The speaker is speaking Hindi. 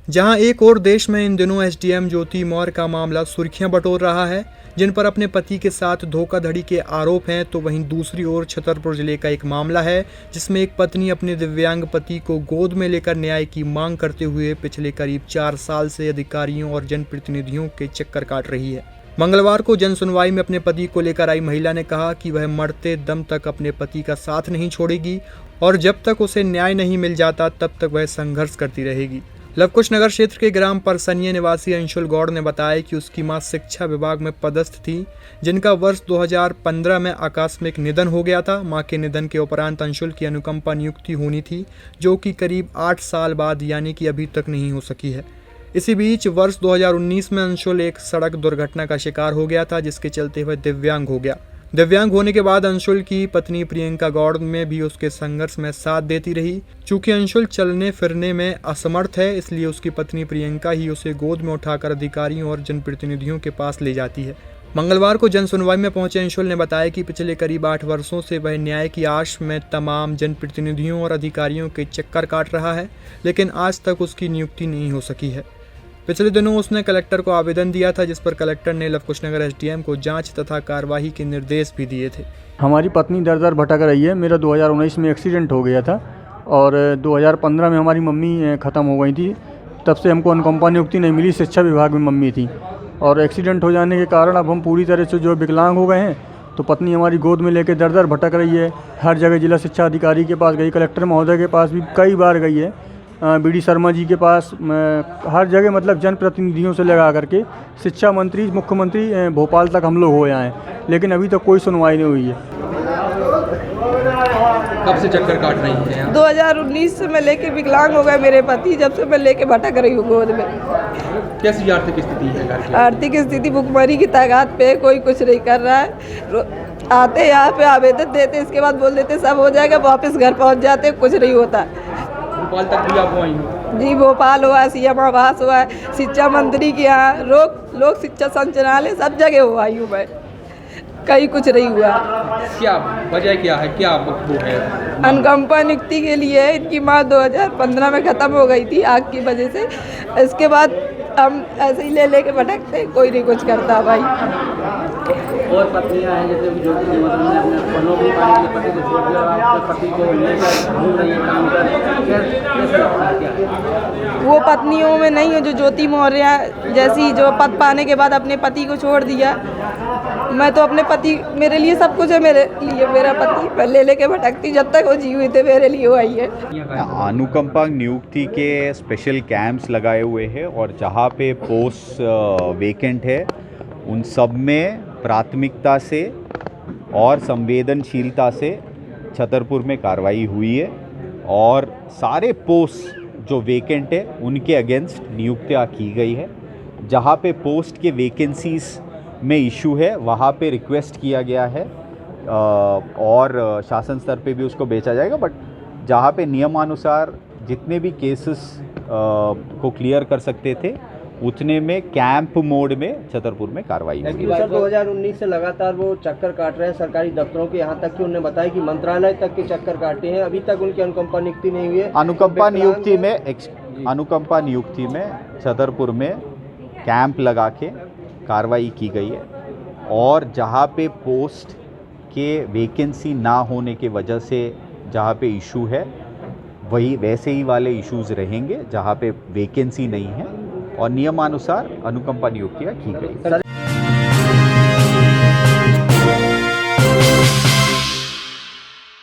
जहां एक और देश में इन दिनों एसडीएम ज्योति मौर्य का मामला सुर्खियां बटोर रहा है, जिन पर अपने पति के साथ धोखाधड़ी के आरोप हैं, तो वहीं दूसरी ओर छतरपुर जिले का एक मामला है जिसमें एक पत्नी अपने दिव्यांग पति को गोद में लेकर न्याय की मांग करते हुए पिछले करीब 4 साल से अधिकारियों और जनप्रतिनिधियों के चक्कर काट रही है। मंगलवार को जन सुनवाई में अपने पति को लेकर आई महिला ने कहा कि वह मरते दम तक अपने पति का साथ नहीं छोड़ेगी और जब तक उसे न्याय नहीं मिल जाता तब तक वह संघर्ष करती रहेगी। लवकुश नगर क्षेत्र के ग्राम परसनिया निवासी अंशुल गौड़ ने बताया कि उसकी मां शिक्षा विभाग में पदस्थ थी, जिनका वर्ष 2015 में आकस्मिक निधन हो गया था। मां के निधन के उपरांत अंशुल की अनुकंपा नियुक्ति होनी थी, जो कि करीब 8 साल बाद यानी कि अभी तक नहीं हो सकी है। इसी बीच वर्ष 2019 में अंशुल एक सड़क दुर्घटना का शिकार हो गया था, जिसके चलते वह दिव्यांग हो गया। दिव्यांग होने के बाद अंशुल की पत्नी प्रियंका गौड़ में भी उसके संघर्ष में साथ देती रही। चूंकि अंशुल चलने फिरने में असमर्थ है, इसलिए उसकी पत्नी प्रियंका ही उसे गोद में उठाकर अधिकारियों और जनप्रतिनिधियों के पास ले जाती है। मंगलवार को जन सुनवाई में पहुंचे अंशुल ने बताया कि पिछले करीब 8 वर्षों से वह न्याय की आश में तमाम जनप्रतिनिधियों और अधिकारियों के चक्कर काट रहा है, लेकिन आज तक उसकी नियुक्ति नहीं हो सकी है। पिछले दिनों उसने कलेक्टर को आवेदन दिया था, जिस पर कलेक्टर ने लवकुश नगर एसडीएम को जांच तथा कार्यवाही के निर्देश भी दिए थे। हमारी पत्नी दर दर भटक रही है। मेरा 2019 में एक्सीडेंट हो गया था और 2015 में हमारी मम्मी ख़त्म हो गई थी। तब से हमको अनुकंपा नियुक्ति नहीं मिली। शिक्षा विभाग में मम्मी थी और एक्सीडेंट हो जाने के कारण अब हम पूरी तरह से जो विकलांग हो गए हैं, तो पत्नी हमारी गोद में लेकर दर दर भटक रही है। हर जगह जिला शिक्षा अधिकारी के पास गई, कलेक्टर महोदय के पास भी कई बार गई है, बीडी शर्मा जी के पास, हर जगह मतलब जनप्रतिनिधियों से लगा करके शिक्षा मंत्री, मुख्यमंत्री भोपाल तक हम लोग हो आए हैं, लेकिन अभी तक कोई सुनवाई नहीं हुई है। कब से चक्कर काट रही हैं? 2019 से मैं लेके विकलांग हो गए मेरे पति, जब से मैं लेके भटक रही हूँ गोद में। कैसी आर्थिक स्थिति है घर की? आर्थिक स्थिति भुखमरी की तादाद पे, कोई कुछ नहीं कर रहा है। आते यहाँ पे आवेदन देते, इसके बाद बोल देते सब हो जाएगा, वापस घर पहुँच जाते, कुछ नहीं होता। भोपाल तक भी आप आई हो? जी, भोपाल हुआ, सीएम आवास हुआ, शिक्षा मंत्री के यहाँ, लोक शिक्षा संचालनालय, सब जगह हुआ आई हूँ मैं, कहीं कुछ नहीं हुआ। क्या वजह क्या है, क्या वो है? अनुकंपा नियुक्ति के लिए इनकी माँ 2015 में ख़त्म हो गई थी आग की वजह से। इसके बाद हम ऐसे ही लेके भटकते, कोई नहीं कुछ करता भाई। और पत्नियां हैं जैसे ज्योति जी, मतलब अपने नौकरी पाने के पति को छोड़ दिया और आपके पति को लेकर घूम रही है, काम कर, कैसे लगता है, क्या वो पत्नियों में नहीं हो जो ज्योति मौर्य जैसी, जो पद पाने के बाद अपने पति को छोड़ दिया। मैं तो अपने पति, मेरे लिए सब कुछ है, मेरे लिए मेरा पति, मैं लेके भटकती जब तक वो जी हुई थे, मेरे लिए वो आई है। अनुकंपा नियुक्ति के स्पेशल कैंप्स लगाए हुए हैं और जहाँ पे पोस्ट वेकेंट है उन सब में प्राथमिकता से और संवेदनशीलता से छतरपुर में कार्रवाई हुई है और सारे पोस्ट जो वेकेंट है उनके अगेंस्ट नियुक्तियाँ की गई है। जहाँ पे पोस्ट के वैकेंसीज में इशू है वहाँ पे रिक्वेस्ट किया गया है और शासन स्तर पे भी उसको बेचा जाएगा, बट जहाँ पे नियमानुसार जितने भी केसेस को क्लियर कर सकते थे उतने में कैंप मोड में छतरपुर में कार्रवाई हुई। सर 2019 से लगातार वो चक्कर काट रहे हैं सरकारी दफ्तरों के, यहाँ तक कि उन्होंने बताया कि मंत्रालय तक के चक्कर काटे हैं, अभी तक उनकी अनुकंपा नियुक्ति नहीं हुई है। अनुकंपा नियुक्ति में छतरपुर में कैंप लगा के कार्रवाई की गई है और जहाँ पे पोस्ट के वैकेंसी ना होने के वजह से जहाँ पे इशू है वही वैसे ही वाले इश्यूज रहेंगे जहाँ पे वैकेंसी नहीं है और नियमानुसार अनुकंपा नियुक्तियाँ की गई।